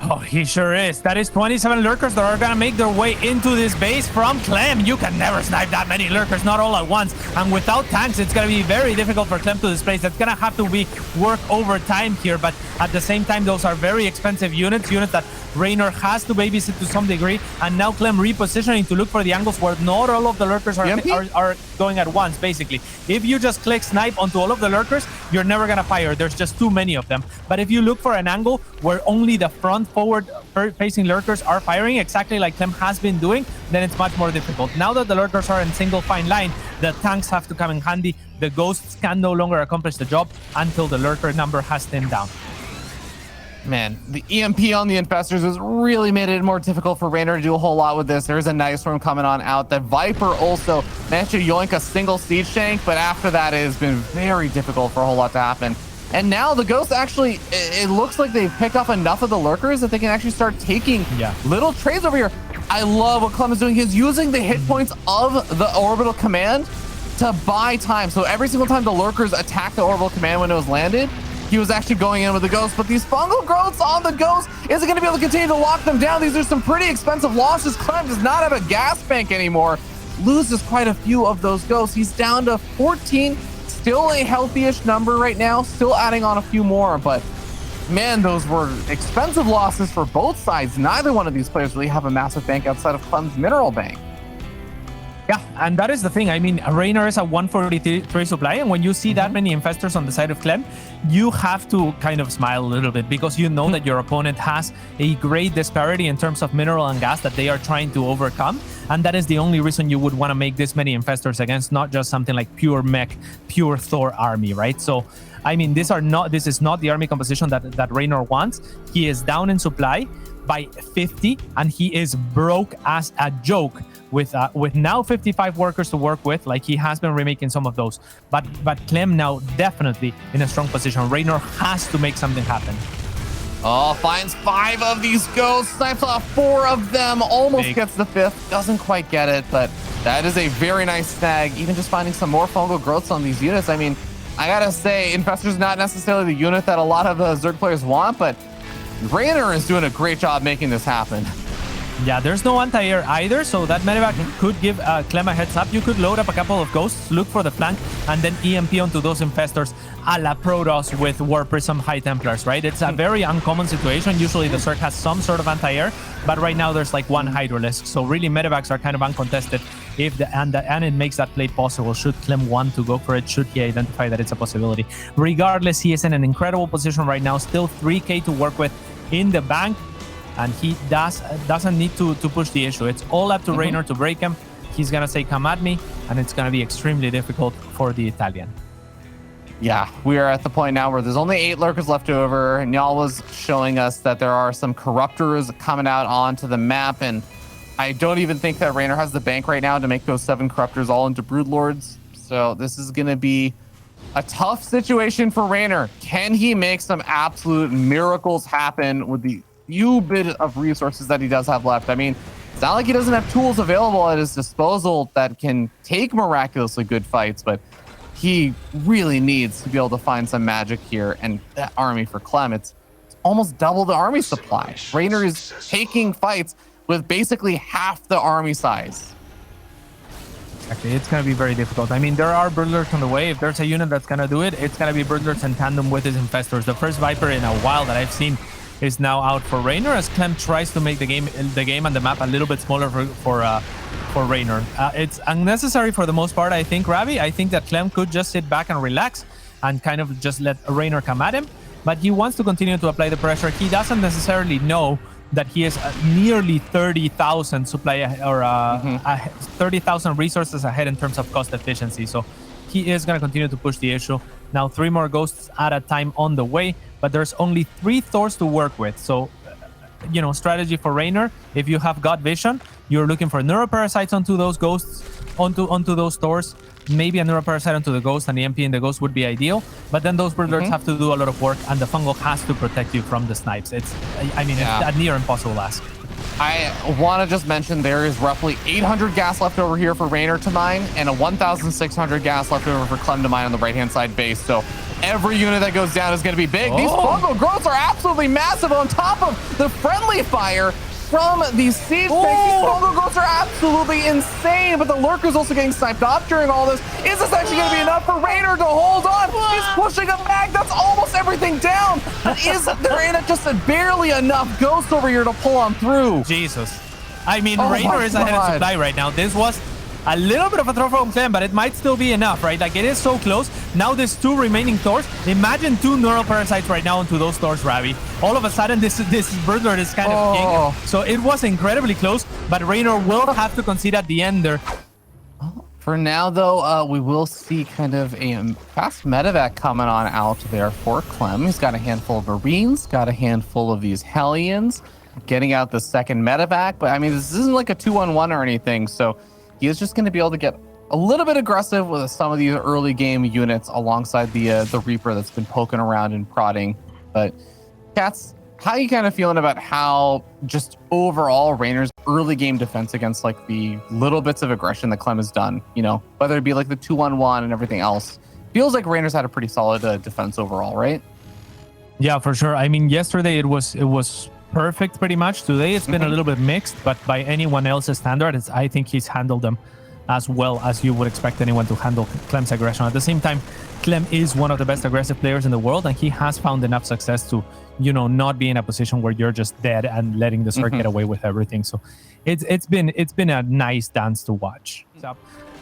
Oh, he sure is. That is 27 Lurkers that are going to make their way into this base from Clem. You can never snipe that many Lurkers, not all at once. And without tanks, it's going to be very difficult for Clem to displace. That's going to have to be work over time here. But at the same time, those are very expensive units that Reynor has to babysit to some degree. And now Clem repositioning to look for the angles where not all of the Lurkers are going at once, basically. If you just click snipe onto all of the Lurkers, you're never going to fire. There's just too many of them. But if you look for an angle where only the front forward facing Lurkers are firing, exactly like Clem has been doing, then it's much more difficult. Now that the Lurkers are in single fine line, the tanks have to come in handy. The Ghosts can no longer accomplish the job until the Lurker number has thinned down. Man, the EMP on the Infestors has really made it more difficult for Reynor to do a whole lot with this. There's a nice storm coming on out. The Viper also managed to yoink a single siege tank, but after that it has been very difficult for a whole lot to happen. And now the Ghosts actually, it looks like they've picked off enough of the Lurkers that they can actually start taking little trades over here. I love what Clem is doing. He's using the hit points of the orbital command to buy time. So every single time the Lurkers attack the orbital command when it was landed, he was actually going in with the Ghost. But these fungal growths on the Ghost isn't going to be able to continue to lock them down. These are some pretty expensive losses. Clem does not have a gas bank anymore. Loses quite a few of those Ghosts. He's down to 14. Still a healthy-ish number right now. Still adding on a few more, but man, those were expensive losses for both sides. Neither one of these players really have a massive bank outside of Clem's mineral bank. Yeah, and that is the thing. I mean, Reynor is a 143 supply, and when you see that many infestors on the side of Clem, you have to kind of smile a little bit because you know that your opponent has a great disparity in terms of mineral and gas that they are trying to overcome, and that is the only reason you would want to make this many infestors against not just something like pure mech, pure Thor army, right? So, I mean, this is not the army composition that Reynor wants. He is down in supply by 50, and he is broke as a joke. With now 55 workers to work with, like he has been remaking some of those. But Clem now definitely in a strong position. Reynor has to make something happen. Oh, finds 5 of these Ghosts, snipes off 4 of them, almost gets the 5th, doesn't quite get it, but that is a very nice snag. Even just finding some more fungal growths on these units. I mean, I gotta say, Infestor's not necessarily the unit that a lot of Zerg players want, but Reynor is doing a great job making this happen. Yeah, there's no anti-air either, so that medevac could give Clem a heads up. You could load up a couple of Ghosts, look for the flank, and then EMP onto those infestors a la Protoss with War Prism High Templars, right? It's a very uncommon situation. Usually the Zerg has some sort of anti-air, but right now there's like one Hydralisk, so really medevacs are kind of uncontested and it makes that play possible should Clem want to go for it, should he identify that it's a possibility. Regardless, he is in an incredible position right now, still 3k to work with in the bank. And he doesn't need to push the issue. It's all up to Reynor to break him. He's going to say, come at me, and it's going to be extremely difficult for the Italian. Yeah, we are at the point now where there's only 8 Lurkers left over, and y'all was showing us that there are some Corruptors coming out onto the map, and I don't even think that Reynor has the bank right now to make those 7 Corruptors all into Broodlords. So this is going to be a tough situation for Reynor. Can he make some absolute miracles happen with the few bit of resources that he does have left? I mean, it's not like he doesn't have tools available at his disposal that can take miraculously good fights, but he really needs to be able to find some magic here. And that army for Clem, it's almost double the army supply. Reynor is taking fights with basically half the army size. Exactly, it's going to be very difficult. I mean, there are Broodlords on the way. If there's a unit that's going to do it, it's going to be Broodlords in tandem with his infestors. The first Viper in a while that I've seen is now out for Reynor as Clem tries to make the game and the map a little bit smaller for Reynor. It's unnecessary for the most part, I think, Ravi. I think that Clem could just sit back and relax and kind of just let Reynor come at him, but he wants to continue to apply the pressure. He doesn't necessarily know that he is nearly 30,000 supply or 30,000 resources ahead in terms of cost efficiency. So he is going to continue to push the issue. Now 3 more Ghosts at a time on the way, but there's only 3 Thors to work with. So, you know, strategy for Reynor, if you have God Vision, you're looking for Neuroparasites onto those Ghosts, onto those Thors. Maybe a Neuroparasite onto the Ghost, and the MP in the Ghost would be ideal. But then those Broodlords have to do a lot of work, and the Fungal has to protect you from the snipes. It's a near impossible ask. I want to just mention there is roughly 800 gas left over here for Reynor to mine, and a 1,600 gas left over for Clem to mine on the right-hand side base. So every unit that goes down is going to be big. These fungal growths are absolutely massive on top of the friendly fire from these siege tanks. These fungal growths are absolutely insane, but the Lurker's also getting sniped off during all this. Is this actually going to be enough for Reynor to hold on? He's pushing him back. That's almost everything down. Is there just barely enough Ghosts over here to pull on through? Jesus. I mean, Reynor is ahead of supply right now. This was a little bit of a throw from Clem, but it might still be enough, right? Like, it is so close. Now there's 2 remaining Thors. Imagine 2 Neural Parasites right now onto those Thors, Ravi. All of a sudden, this Broodlord is kind of king. So it was incredibly close, but Reynor will have to concede at the end there. For now, though, we will see kind of a fast medevac coming on out there for Clem. He's got a handful of Marines, got a handful of these Hellions, getting out the second medevac. But, I mean, this isn't like a 2-on-1 or anything, so he is just going to be able to get a little bit aggressive with some of these early game units alongside the Reaper that's been poking around and prodding. But Cats, how are you kind of feeling about how just overall Reynor's early game defense against like the little bits of aggression that Clem has done, you know, whether it be like the 2-1-1 and everything else? Feels like Reynor's had a pretty solid defense overall, right? Yeah, for sure. I mean, yesterday it was perfect pretty much. Today it's been a little bit mixed, but by anyone else's standards, I think he's handled them as well as you would expect anyone to handle Clem's aggression. At the same time, Clem is one of the best aggressive players in the world, and he has found enough success to, you know, not be in a position where you're just dead and letting the zerg get away with everything. So it's been a nice dance to watch.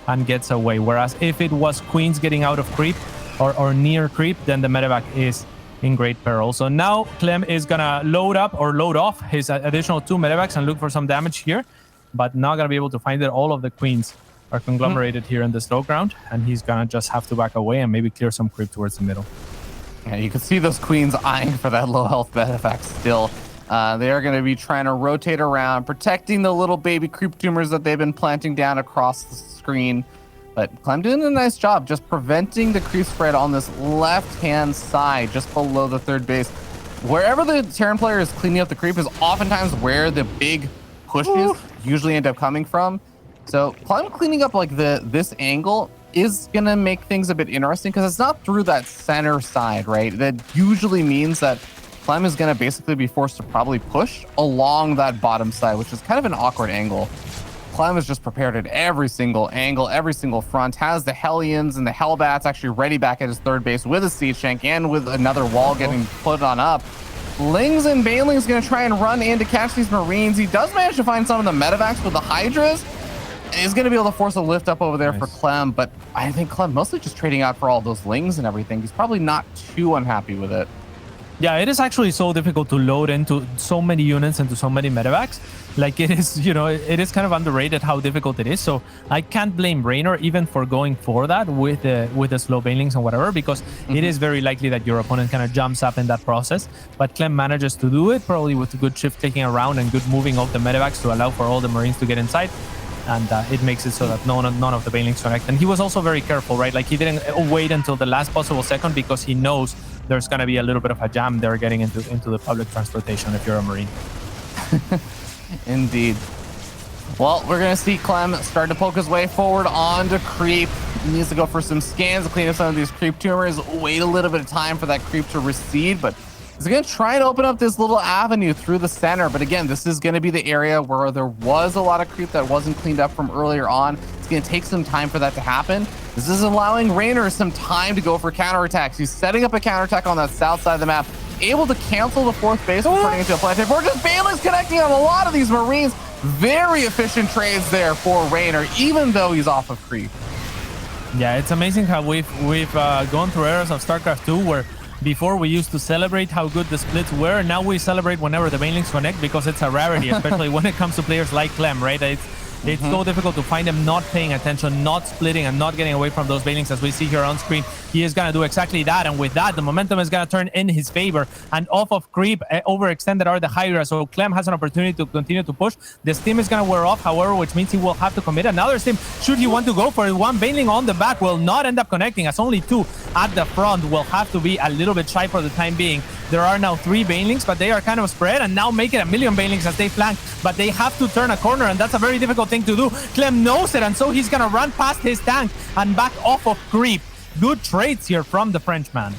And gets away. Whereas if it was Queens getting out of creep or near creep, then the medevac is in great peril. So now Clem is gonna load up or load off his additional 2 medevacs and look for some damage here, but not gonna be able to find it. All of the Queens are conglomerated here in this low ground, and he's gonna just have to back away and maybe clear some creep towards the middle. Yeah, you can see those Queens eyeing for that low health medevac still. They are going to be trying to rotate around, protecting the little baby creep tumors that they've been planting down across the screen. But Clem doing a nice job just preventing the creep spread on this left-hand side, just below the third base. Wherever the Terran player is cleaning up the creep is oftentimes where the big pushes usually end up coming from. So Clem cleaning up like this angle is going to make things a bit interesting because it's not through that center side, right? That usually means that Clem is going to basically be forced to probably push along that bottom side, which is kind of an awkward angle. Clem is just prepared at every single angle, every single front, has the Hellions and the Hellbats actually ready back at his third base with a Siege Tank and with another wall getting put on up. Lings and Baneling's going to try and run in to catch these Marines. He does manage to find some of the medevacs with the Hydras. And he's going to be able to force a lift up over there for Clem, but I think Clem mostly just trading out for all those Lings and everything. He's probably not too unhappy with it. Yeah, it is actually so difficult to load into so many units into so many medevacs. Like it is, you know, it is kind of underrated how difficult it is. So I can't blame Reynor even for going for that with the slow banelings and whatever, because it is very likely that your opponent kind of jumps up in that process. But Clem manages to do it, probably with a good shift taking around and good moving of the medevacs to allow for all the Marines to get inside. And it makes it so that none of the banelings connect. And he was also very careful, right? Like he didn't wait until the last possible second because he knows there's going to be a little bit of a jam there getting into the public transportation if you're a Marine. Indeed. Well, we're going to see Clem start to poke his way forward onto creep. He needs to go for some scans to clean up some of these creep tumors. Wait a little bit of time for that creep to recede, but he's going to try and open up this little avenue through the center. But again, this is going to be the area where there was a lot of creep that wasn't cleaned up from earlier on. It's going to take some time for that to happen. This is allowing Reynor some time to go for counterattacks. He's setting up a counterattack on that south side of the map, able to cancel the fourth base from turning into a Planetary. We're just Bailey's connecting on a lot of these Marines. Very efficient trades there for Reynor, even though he's off of creep. Yeah, it's amazing how we've gone through eras of StarCraft 2 where before we used to celebrate how good the splits were. Now we celebrate whenever the banelings connect because it's a rarity, especially when it comes to players like Clem, right? It's so difficult to find him not paying attention, not splitting, and not getting away from those banelings as we see here on screen. He is going to do exactly that, and with that, the momentum is going to turn in his favor. And off of creep, overextended are the Hydra, so Clem has an opportunity to continue to push. The steam is going to wear off, however, which means he will have to commit another steam. Should he want to go for it? One baneling on the back will not end up connecting, as only 2 at the front will have to be a little bit shy for the time being. There are now 3 banelings, but they are kind of spread, and now making a million banelings as they flank, but they have to turn a corner, and that's a very difficult thing to do. Clem knows it, and so he's gonna run past his tank and back off of creep. Good trades here from the Frenchman.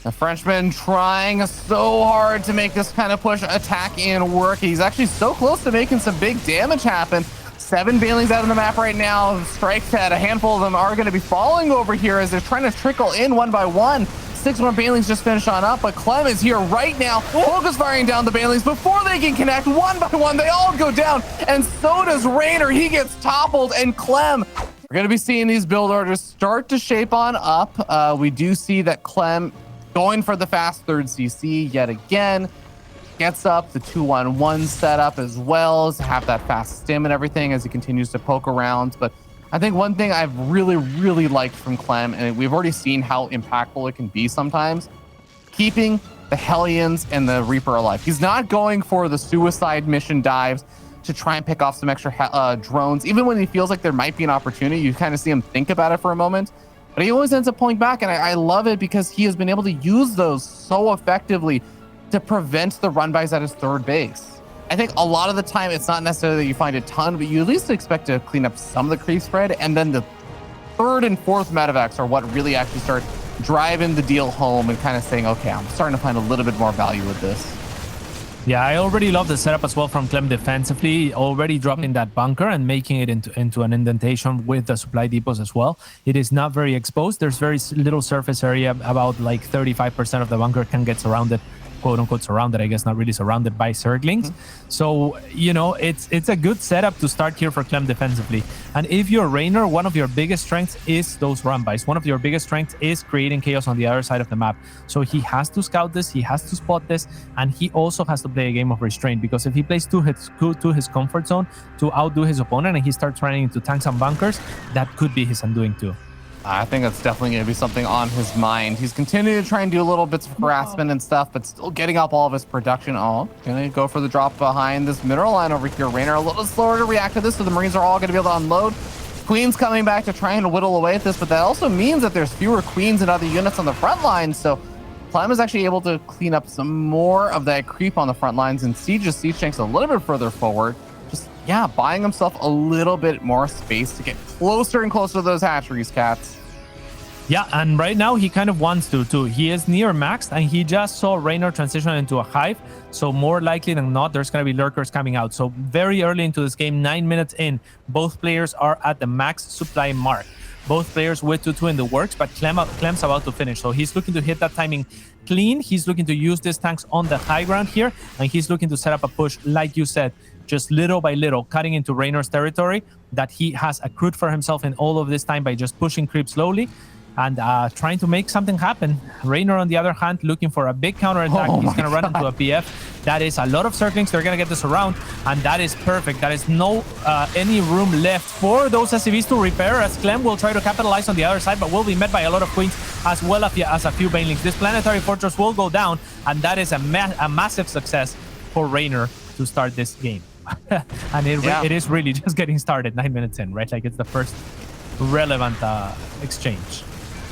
The Frenchman trying so hard to make this kind of push attack and work. He's actually so close to making some big damage happen. 7 banelings out on the map right now. Strikes at a handful of them are going to be falling over here as they're trying to trickle in one by one. 6 more banelings just finished on up, but Clem is here right now, focus firing down the banelings before they can connect. One by one, they all go down, and so does Reynor. He gets toppled, and Clem, we're going to be seeing these build orders start to shape on up. We do see that Clem going for the fast third CC yet again. Gets up the 2-1-1 setup as well to have that fast stim and everything as he continues to poke around. But I think one thing I've really liked from Clem, and we've already seen how impactful it can be sometimes, keeping the Hellions and the Reaper alive. He's not going for the suicide mission dives to try and pick off some extra drones. Even when he feels like there might be an opportunity, you kind of see him think about it for a moment. But he always ends up pulling back, and I love it because he has been able to use those so effectively to prevent the run-bys at his third base. I think a lot of the time, it's not necessarily that you find a ton, but you at least expect to clean up some of the creep spread, and then the third and fourth medevacs are what really actually start driving the deal home and kind of saying, okay, I'm starting to find a little bit more value with this. Yeah, I already love the setup as well from Clem defensively, already dropping that bunker and making it into an indentation with the supply depots as well. It is not very exposed. There's very little surface area. About like 35% of the bunker can get surrounded, quote unquote surrounded, I guess, not really surrounded by zerglings. So, you know, it's a good setup to start here for Clem defensively. And if you're Reynor, one of your biggest strengths is those run-bys. One of your biggest strengths is creating chaos on the other side of the map. So he has to scout this, he has to spot this, and he also has to play a game of restraint, because if he plays to his comfort zone to outdo his opponent and he starts running into tanks and bunkers, that could be his undoing too. I think that's definitely going to be something on his mind. He's continuing to try and do little bits of harassment and stuff, but still getting up all of his production. Oh, going to go for the drop behind this mineral line over here. Reynor a little slower to react to this, so the Marines are all going to be able to unload. Queen's coming back to try and whittle away at this, but that also means that there's fewer Queens and other units on the front lines, so Clem is actually able to clean up some more of that creep on the front lines, and Siege tanks a little bit further forward. Just, yeah, buying himself a little bit more space to get closer and closer to those hatcheries, Cats. Yeah, and right now he kind of wants to too. He is near maxed, and he just saw Reynor transition into a hive. So more likely than not, there's going to be lurkers coming out. So very early into this game, 9 minutes in, both players are at the max supply mark. Both players with 2-2 in the works, but Clem's about to finish. So he's looking to hit that timing clean. He's looking to use these tanks on the high ground here, and he's looking to set up a push, like you said, just little by little, cutting into Reynor's territory that he has accrued for himself in all of this time by just pushing creep slowly and trying to make something happen. Reynor, on the other hand, looking for a big counterattack. He's going to run into a PF. That is a lot of zerglings. They're going to get this around, and that is perfect. That is no any room left for those SCVs to repair, as Clem will try to capitalize on the other side, but will be met by a lot of queens as well as a few banelings. This planetary fortress will go down, and that is a massive success for Reynor to start this game. And it is really just getting started 9 minutes in, right? Like, it's the first relevant exchange.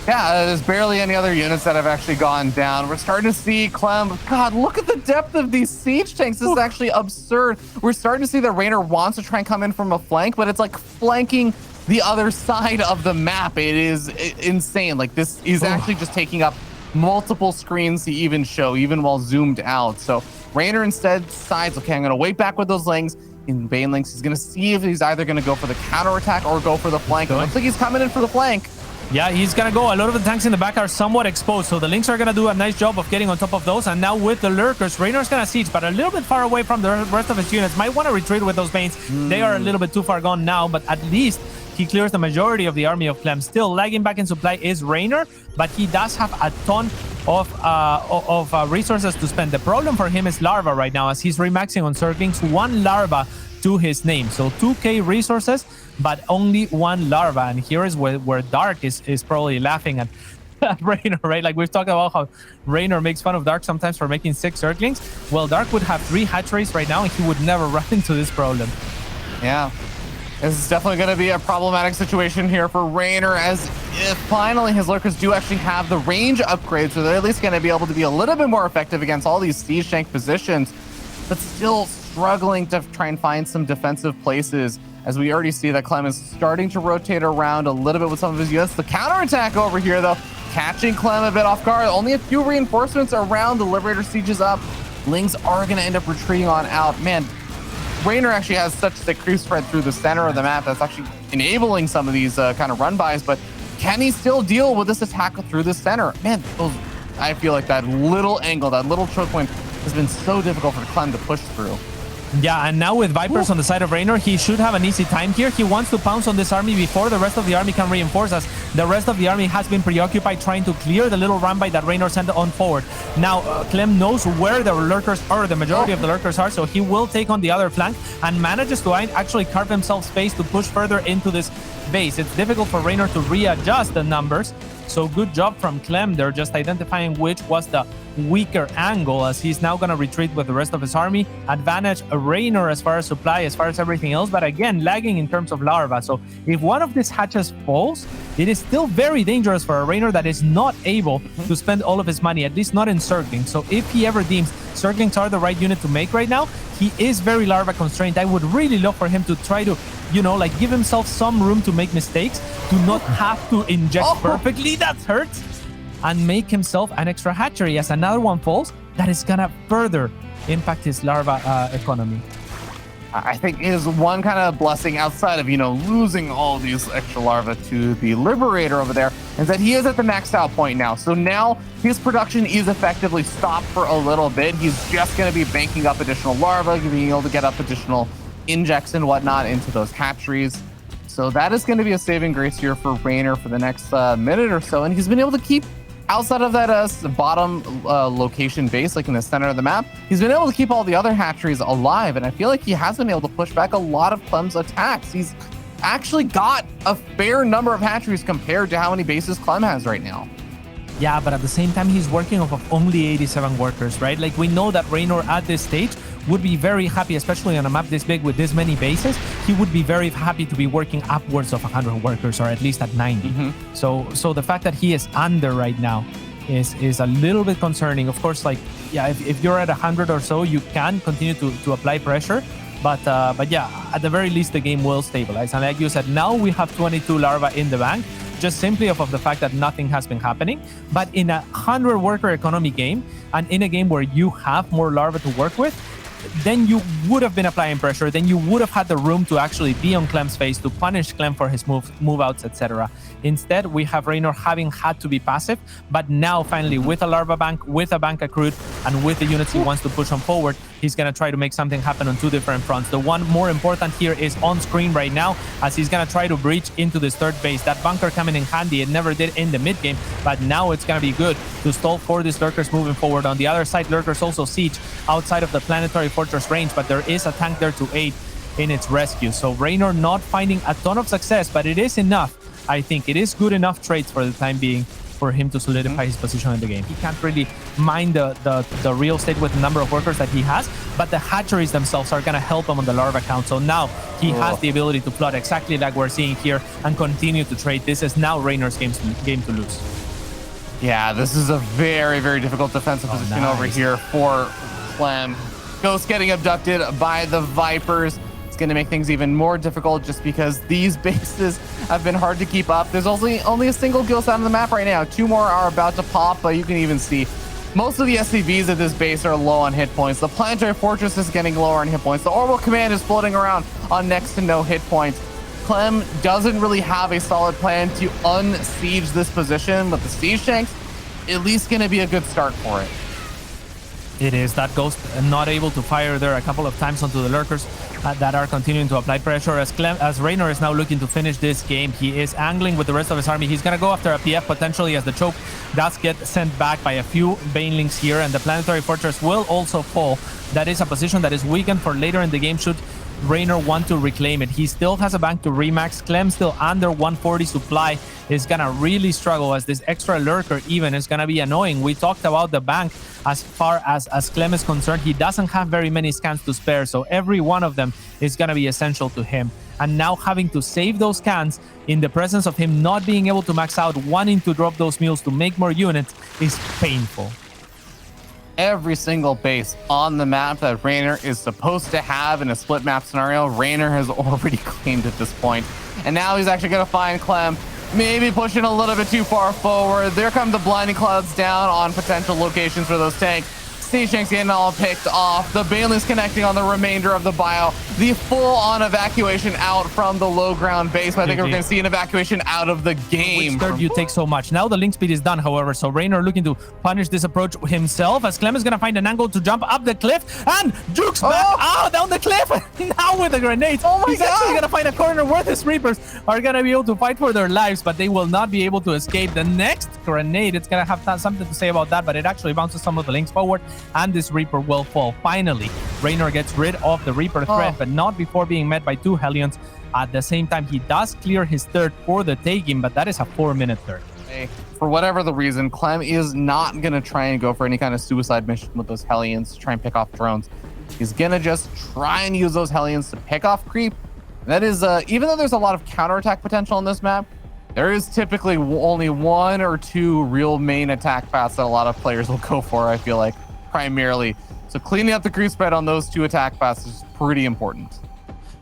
Yeah, there's barely any other units that have actually gone down. We're starting to see Clem. God, look at the depth of these siege tanks. This is actually absurd. We're starting to see that Reynor wants to try and come in from a flank, but it's like flanking the other side of the map. It is insane. Like, this is actually just taking up multiple screens to even show, even while zoomed out. So Reynor instead decides, okay, I'm going to wait back with those lings. In banelings, he's going to see if he's either going to go for the counterattack or go for the flank. It looks like he's coming in for the flank. Yeah, he's going to go. A lot of the tanks in the back are somewhat exposed, so the Lynx are going to do a nice job of getting on top of those. And now with the Lurkers, Reynor's going to siege, but a little bit far away from the rest of his units. Might want to retreat with those Banes. They are a little bit too far gone now, but at least he clears the majority of the army of Clem. Still lagging back in supply is Reynor, but he does have a ton of resources to spend. The problem for him is Larva right now, as he's remaxing on zerglings. 1 Larva to his name, so 2k resources, but only 1 Larva. And here is where Dark is probably laughing at Reynor, right? Like, we've talked about how Reynor makes fun of Dark sometimes for making 6 zerglings. Well, Dark would have 3 hatcheries right now, and he would never run into this problem. Yeah, this is definitely going to be a problematic situation here for Reynor, as if finally his Lurkers do actually have the range upgrade, so they're at least going to be able to be a little bit more effective against all these siege tank positions, but still struggling to try and find some defensive places, as we already see that Clem is starting to rotate around a little bit with some of his units. The counterattack over here, though, catching Clem a bit off guard. Only a few reinforcements around. The Liberator sieges up. Lings are going to end up retreating on out. Man, Reynor actually has such thick creep spread through the center of the map that's actually enabling some of these kind of run-bys, but can he still deal with this attack through the center? Man, I feel like that little angle, that little choke point has been so difficult for Clem to push through. Yeah, and now with Vipers on the side of Reynor, he should have an easy time here. He wants to pounce on this army before the rest of the army can reinforce us. The rest of the army has been preoccupied trying to clear the little run-by that Reynor sent on forward. Now, Clem knows where the Lurkers are, the majority of the Lurkers are, so he will take on the other flank and manages to actually carve himself space to push further into this base. It's difficult for Reynor to readjust the numbers, so good job from Clem. They're just identifying which was the weaker angle, as he's now going to retreat with the rest of his army. Advantage Reynor as far as supply, as far as everything else, but again, lagging in terms of Larva. So if one of these hatches falls, it is still very dangerous for a Reynor that is not able to spend all of his money, at least not in Zerglings. So if he ever deems Zerglings are the right unit to make right now, he is very Larva constrained. I would really love for him to try to, you know, like give himself some room to make mistakes, to not have to inject perfectly, that hurts, and make himself an extra hatchery. As another one falls, that is gonna further impact his Larva economy. I think his one kind of blessing outside of, you know, losing all these extra larvae to the Liberator over there is that he is at the maxed out point now. So now his production is effectively stopped for a little bit. He's just going to be banking up additional larvae, being able to get up additional injects and whatnot into those hatcheries. So that is going to be a saving grace here for Reynor for the next minute or so. And he's been able to keep outside of that bottom location base, like in the center of the map, he's been able to keep all the other hatcheries alive, and I feel like he has been able to push back a lot of Clem's attacks. He's actually got a fair number of hatcheries compared to how many bases Clem has right now. Yeah, but at the same time, he's working off of only 87 workers, right? Like, we know that Reynor at this stage would be very happy, especially on a map this big with this many bases. He would be very happy to be working upwards of 100 workers, or at least at 90. So the fact that he is under right now is a little bit concerning. Of course, like, yeah, if you're at 100 or so, you can continue to apply pressure. But yeah, at the very least, the game will stabilize. And like you said, now we have 22 larvae in the bank, just simply off of the fact that nothing has been happening. But in a 100 worker economy game, and in a game where you have more larvae to work with, then you would have been applying pressure, then you would have had the room to actually be on Clem's face, to punish Clem for his move outs, etc. Instead, we have Reynor having had to be passive, but now finally with a larva bank, with a bank accrued, and with the units he wants to push on forward, he's going to try to make something happen on two different fronts. The one more important here is on screen right now, as he's going to try to breach into this third base. That bunker coming in handy, it never did in the mid game, but now it's going to be good to stall for these Lurkers moving forward. On the other side, Lurkers also siege outside of the Planetary Fortress range, but there is a tank there to aid in its rescue. So Reynor not finding a ton of success, but it is enough. I think it is good enough trades for the time being for him to solidify his position in the game. He can't really mind the real estate with the number of workers that he has, but the hatcheries themselves are going to help him on the larva count. So now he has the ability to flood exactly like we're seeing here and continue to trade. This is now Reynor's game to lose. Yeah, this is a very, very difficult defensive position over here for Clem. Ghost getting abducted by the Vipers. It's going to make things even more difficult just because these bases have been hard to keep up. There's only a single Ghost on the map right now. Two more are about to pop, but you can even see most of the SCVs at this base are low on hit points. The Planetary Fortress is getting lower on hit points. The Orbital Command is floating around on next to no hit points. Clem doesn't really have a solid plan to unsiege this position, but the Siege Tanks at least going to be a good start for it. It is. That Ghost not able to fire there a couple of times onto the Lurkers that are continuing to apply pressure. As Reynor is now looking to finish this game, he is angling with the rest of his army. He's going to go after a PF potentially, as the choke does get sent back by a few Banelings here, and the Planetary Fortress will also fall. That is a position that is weakened for later in the game should Reynor want to reclaim it. He still has a bank to remax. Clem still under 140 supply is gonna really struggle, as this extra Lurker even is gonna be annoying. We talked about the bank. As far as Clem is concerned, he doesn't have very many scans to spare, so every one of them is gonna be essential to him. And now having to save those scans in the presence of him not being able to max out, wanting to drop those mules to make more units, is painful. Every single base on the map that Reynor is supposed to have in a split map scenario, Reynor has already claimed at this point. And now he's actually going to find Clem, maybe pushing a little bit too far forward. There come the blinding clouds down on potential locations for those tanks. Siege Tanks getting all picked off. The Banelings connecting on the remainder of the bio. The full-on evacuation out from the low ground base. But I think we're going to see an evacuation out of the game. Which third you take so much. Now the link speed is done, however, so Reynor looking to punish this approach himself, as Clem is going to find an angle to jump up the cliff, and Duke's back down the cliff. Now with the grenades. He's actually going to find a corner where his Reapers are going to be able to fight for their lives, but they will not be able to escape. The next grenade, it's going to have something to say about that, but it actually bounces some of the links forward, and this Reaper will fall. Finally, Reynor gets rid of the Reaper threat, but not before being met by two Hellions. At the same time, he does clear his third for the taking, but that is a 4-minute third. for whatever the reason, Clem is not going to try and go for any kind of suicide mission with those Hellions to try and pick off drones. He's going to just try and use those Hellions to pick off creep. That is, even though there's a lot of counterattack potential on this map, there is typically only 1 or 2 real main attack paths that a lot of players will go for, I feel like, primarily. So cleaning up the creep spread on those 2 attack paths is pretty important.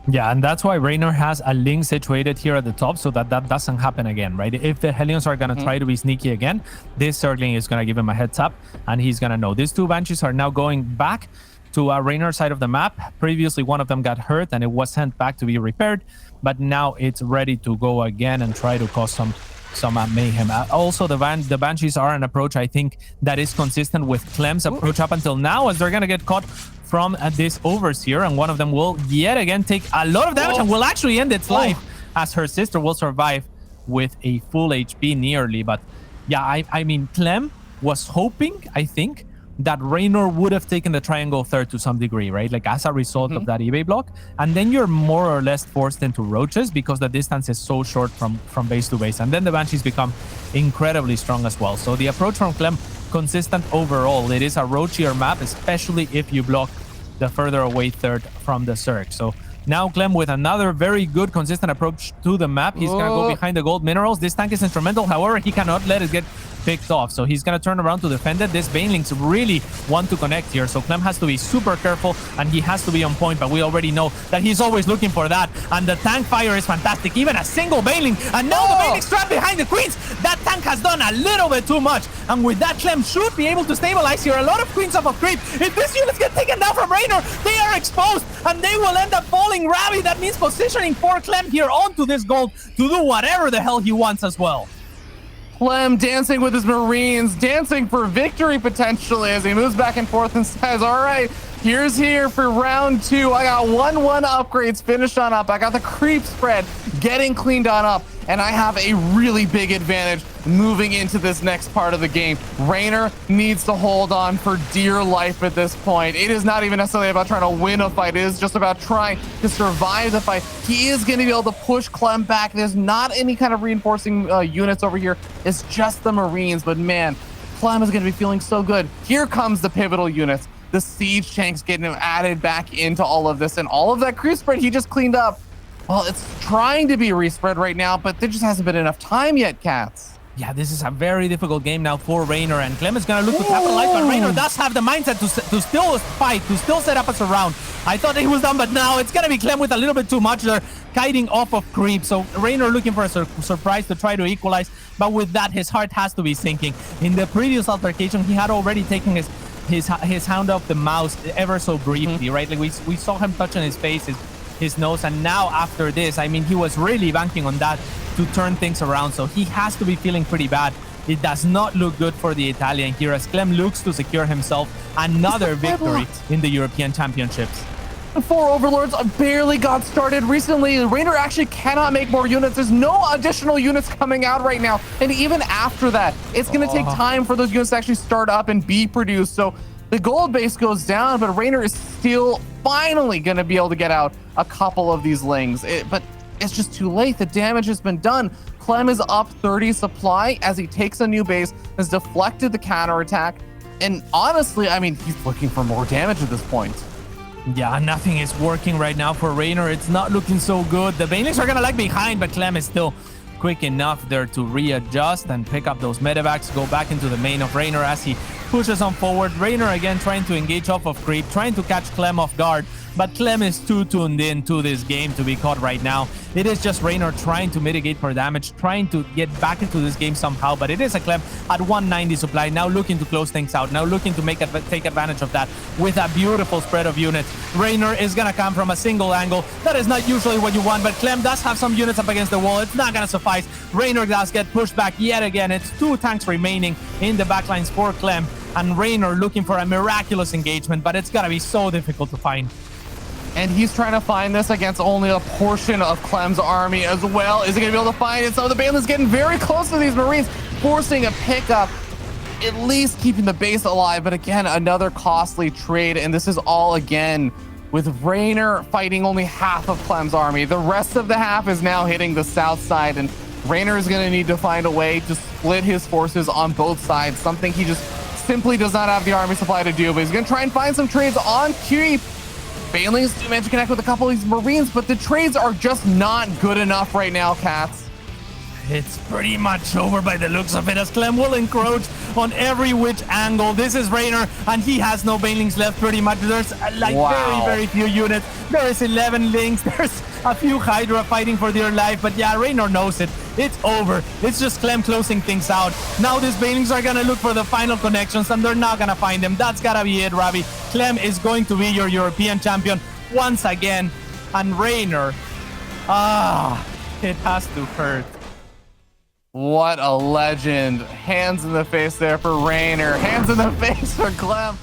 Yeah, and that's why Reynor has a link situated here at the top so that that doesn't happen again, right? If the Hellions are going to try to be sneaky again, this Zergling is going to give him a heads up, and he's going to know. These 2 Banshees are now going back to Reynor's side of the map. Previously, one of them got hurt, and it was sent back to be repaired, but now it's ready to go again and try to cause some mayhem. Also, the Banshees are an approach, I think, that is consistent with Clem's approach up until now, as they're going to get caught from this overseer, and one of them will yet again take a lot of damage and will actually end its life, as her sister will survive with a full HP nearly. But yeah, I mean, Clem was hoping, I think, that Reynor would have taken the triangle third to some degree, right? Like as a result of that eBay block. And then you're more or less forced into roaches because the distance is so short from base to base. And then the Banshees become incredibly strong as well. So the approach from Clem, consistent overall. It is a roachier map, especially if you block the further away third from the Zerg. So now Clem with another very good consistent approach to the map. He's going to go behind the gold minerals. This tank is instrumental. However, he cannot let it get picked off. So he's going to turn around to defend it. These banelings really want to connect here. So Clem has to be super careful and he has to be on point. But we already know that he's always looking for that. And the tank fire is fantastic. Even a single baneling. And now the baneling's trapped behind the queens. That tank has done a little bit too much. And with that, Clem should be able to stabilize here. A lot of queens off of creep. If these units get taken down from Reynor, they are exposed. And they will end up falling Larvae. That means positioning for Clem here onto this gold to do whatever the hell he wants as well. Clem dancing with his Marines, dancing for victory potentially as he moves back and forth and says, all right, here's here for round 2. I got 1-1 upgrades finished on up. I got the creep spread getting cleaned on up. And I have a really big advantage moving into this next part of the game. Reynor needs to hold on for dear life at this point. It is not even necessarily about trying to win a fight. It is just about trying to survive the fight. He is going to be able to push Clem back. There's not any kind of reinforcing units over here. It's just the Marines. But man, Clem is going to be feeling so good. Here comes the pivotal units. The siege tanks getting added back into all of this. And all of that creep spread he just cleaned up. Well, it's trying to be respread right now, but there just hasn't been enough time yet, Cats. Yeah, this is a very difficult game now for Reynor, and Clem is going to look to capitalize, but Reynor does have the mindset to still fight, to still set up a surround. I thought he was done, but now it's going to be Clem with a little bit too much there, kiting off of creep. So Reynor looking for a surprise to try to equalize, but with that, his heart has to be sinking. In the previous altercation, he had already taken his hand off the mouse ever so briefly, right? Like we saw him touching his face, his nose, and now after this, I mean, he was really banking on that to turn things around, so he has to be feeling pretty bad. It does not look good for the Italian here as Clem looks to secure himself another victory in the European Championships. The 4 overlords barely got started recently. Reynor actually cannot make more units. There's no additional units coming out right now, and even after that, it's going to take time for those units to actually start up and be produced. So the gold base goes down, but Reynor is still finally going to be able to get out a couple of these lings. But it's just too late. The damage has been done. Clem is up 30 supply as he takes a new base, has deflected the counterattack. And honestly, I mean, he's looking for more damage at this point. Yeah, nothing is working right now for Reynor. It's not looking so good. The banelings are going to lag behind, but Clem is still quick enough there to readjust and pick up those medevacs, go back into the main of Reynor as he pushes on forward. Reynor again trying to engage off of creep, trying to catch Clem off guard, but Clem is too tuned in to this game to be caught right now. It is just Reynor trying to mitigate for damage, trying to get back into this game somehow, but it is a Clem at 190 supply, now looking to close things out, now looking to take advantage of that with a beautiful spread of units. Reynor is gonna come from a single angle. That is not usually what you want, but Clem does have some units up against the wall. It's not gonna suffice. Reynor does get pushed back yet again. It's 2 tanks remaining in the backlines for Clem, and Reynor looking for a miraculous engagement, but it's gonna be so difficult to find. And he's trying to find this against only a portion of Clem's army as well. Is he going to be able to find it? So the Banelin's getting very close to these Marines, forcing a pickup, at least keeping the base alive. But again, another costly trade. And this is all again with Reynor fighting only half of Clem's army. The rest of the half is now hitting the south side. And Reynor is going to need to find a way to split his forces on both sides, something he just simply does not have the army supply to do, but he's going to try and find some trades on creep. Banelings do manage to connect with a couple of these Marines, but the trades are just not good enough right now, Cats. It's pretty much over by the looks of it, as Clem will encroach on every which angle. This is Reynor, and he has no banelings left pretty much. There's very few units. There is 11 links. There's a few Hydra fighting for their life, but yeah, Reynor knows it. It's over. It's just Clem closing things out. Now these banelings are gonna look for the final connections, and they're not gonna find them. That's gotta be it, Ravi. Clem is going to be your European champion once again, and Reynor, it has to hurt. What a legend. Hands in the face there for Reynor. Hands in the face for Clem.